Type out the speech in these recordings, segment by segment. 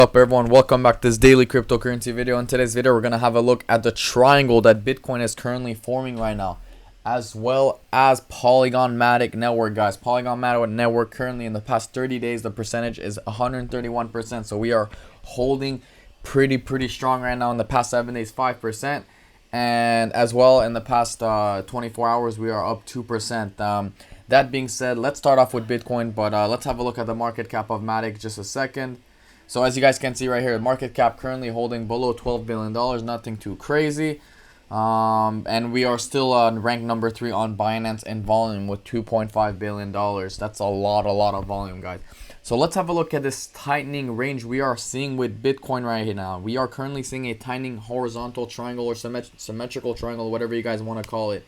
Up everyone, welcome back to this daily cryptocurrency video. In today's video we're going to have a look at the triangle that Bitcoin is currently forming right now, as well as Polygon Matic network, guys. Polygon Matic network currently in the past 30 days the percentage is 131%, so we are holding pretty strong right now. In the past 7 days 5%, and as well in the past 24 hours we are up 2%. That being said, let's start off with Bitcoin, but let's have a look at the market cap of Matic just a second. So as you guys can see right here, market cap currently holding below $12 billion, nothing too crazy. And we are still on rank number 3 on Binance in volume with $2.5 billion. That's a lot of volume, guys. So let's have a look at this tightening range we are seeing with Bitcoin right here now. We are currently seeing a tightening horizontal triangle or symmetrical triangle, whatever you guys want to call it.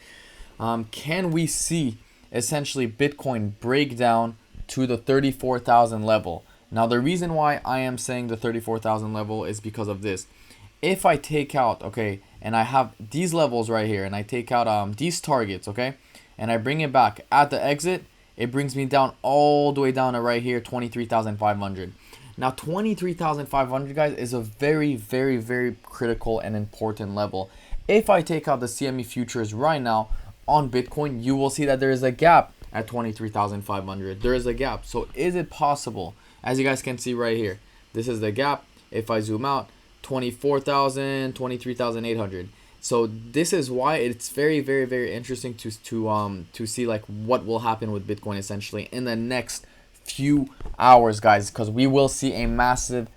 Can we see essentially Bitcoin break down to the 34,000 level? Now, the reason why I am saying the 34,000 level is because of this. If I take out, okay, and I have these levels right here, and I take out these targets, okay, and I bring it back at the exit, it brings me down all the way down to right here, 23,500. Now, 23,500, guys, is a very critical and important level. If I take out the CME futures right now on Bitcoin, you will see that there is a gap at 23,500. There is a gap. So is it possible? As you guys can see right here, this is the gap. If I zoom out, 24,000, 23,800. So this is why it's very interesting to see like what will happen with Bitcoin essentially in the next few hours, guys, because we will see a massive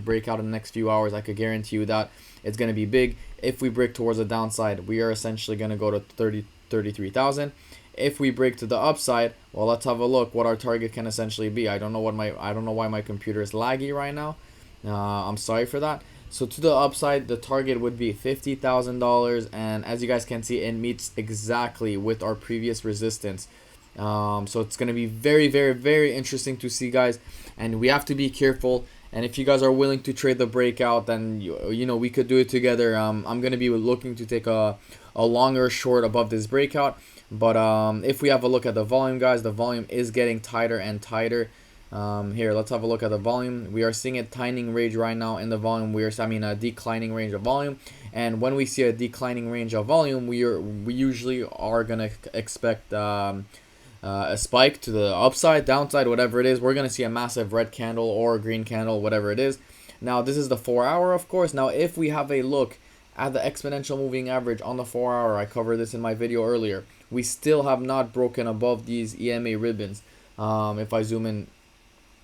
breakout in the next few hours. I could guarantee you that it's going to be big. If we break towards the downside, we are essentially going to go to 33,000. If we break to the upside, well, let's have a look what our target can essentially be. I don't know why my computer is laggy right now. I'm sorry for that. So to the upside, the target would be $50,000, and as you guys can see, it meets exactly with our previous resistance. So it's going to be very interesting to see, guys, and we have to be careful. And if you guys are willing to trade the breakout, then you know we could do it together. I'm going to be looking to take a longer short above this breakout. But if we have a look at the volume, guys, the volume is getting tighter and tighter. Here, let's have a look at the volume. We are seeing a tightening range right now in the volume. A declining range of volume. And when we see a declining range of volume, we usually are gonna expect a spike to the upside, downside, whatever it is. We're gonna see a massive red candle or a green candle, whatever it is. Now, this is the 4-hour, of course. Now, if we have a look at the exponential moving average on the 4-hour, I covered this in my video earlier. We still have not broken above these EMA ribbons. If I zoom in,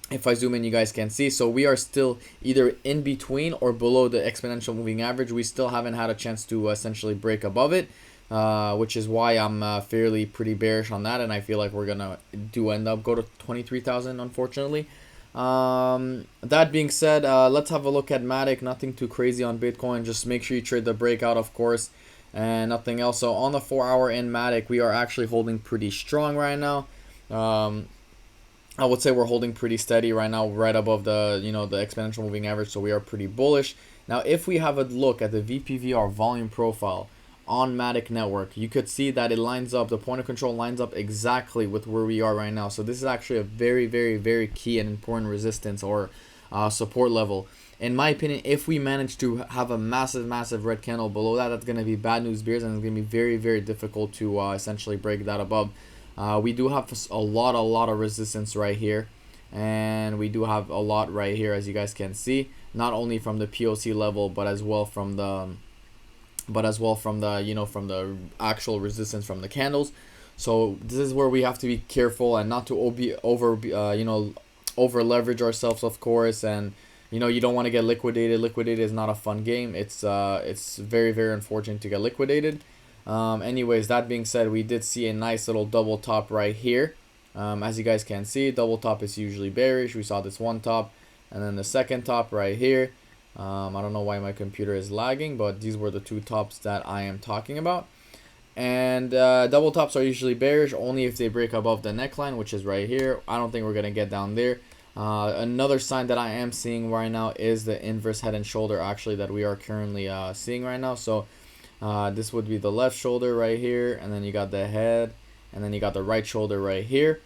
you guys can see. So we are still either in between or below the exponential moving average. We still haven't had a chance to essentially break above it, which is why I'm pretty bearish on that, and I feel like we're gonna end up go to 23,000, unfortunately. That being said, let's have a look at Matic. Nothing too crazy on Bitcoin. Just make sure you trade the breakout, of course, and nothing else. So on the 4-hour in Matic, we are actually holding pretty strong right now. I would say we're holding pretty steady right now, right above the the exponential moving average. So we are pretty bullish. Now, if we have a look at the VPVR volume profile on Matic network, you could see that it lines up. The point of control lines up exactly with where we are right now. So this is actually a very key and important resistance or support level. In my opinion, if we manage to have a massive red candle below that, that's going to be bad news bears, and it's going to be very difficult to essentially break that above. We do have a lot of resistance right here, and we do have a lot right here, as you guys can see, not only from the POC level, but as well from the from the actual resistance from the candles. So this is where we have to be careful and not to over leverage ourselves, of course. And you don't want to get liquidated. Liquidated is not a fun game. It's very unfortunate to get liquidated. Anyways, that being said, we did see a nice little double top right here. As you guys can see, double top is usually bearish. We saw this one top, and then the second top right here. I don't know why my computer is lagging, but these were the two tops that I am talking about. And double tops are usually bearish only if they break above the neckline, which is right here. I don't think we're gonna get down there. Another sign that I am seeing right now is the inverse head and shoulder, actually, that we are currently seeing right now. So this would be the left shoulder right here, and then you got the head, and then you got the right shoulder right here.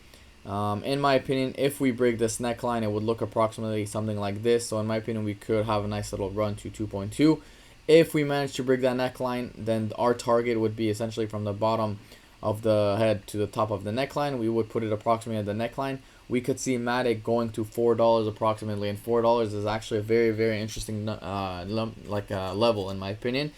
In my opinion, if we break this neckline, it would look approximately something like this. So in my opinion, we could have a nice little run to 2.2. If we manage to break that neckline, then our target would be essentially from the bottom of the head to the top of the neckline. We would put it approximately at the neckline. We could see Matic going to $4 approximately, and $4 is actually a very, very interesting level in my opinion.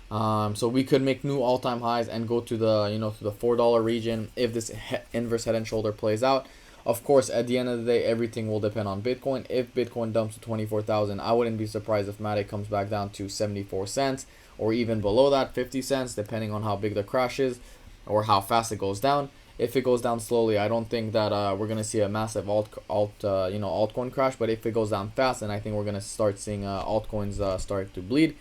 So we could make new all-time highs and go to the to the $4 region if this inverse head and shoulder plays out. Of course, at the end of the day, everything will depend on Bitcoin. If Bitcoin dumps to 24,000, I wouldn't be surprised if Matic comes back down to 74 cents or even below that, 50 cents, depending on how big the crash is or how fast it goes down. If it goes down slowly, I don't think that we're gonna see a massive altcoin crash. But if it goes down fast, then I think we're gonna start seeing altcoins start to bleed.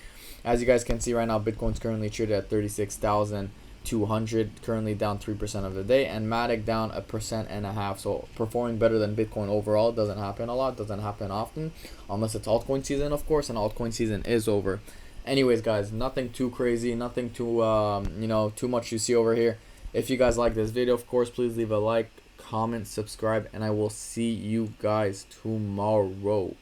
As you guys can see right now, Bitcoin's currently traded at 36,200, currently down 3% of the day, and Matic down 1.5%. So performing better than Bitcoin overall. Doesn't happen a lot, doesn't happen often, unless it's altcoin season, of course, and altcoin season is over. Anyways, guys, nothing too crazy, nothing too too much you see over here. If you guys like this video, of course, please leave a like, comment, subscribe, and I will see you guys tomorrow.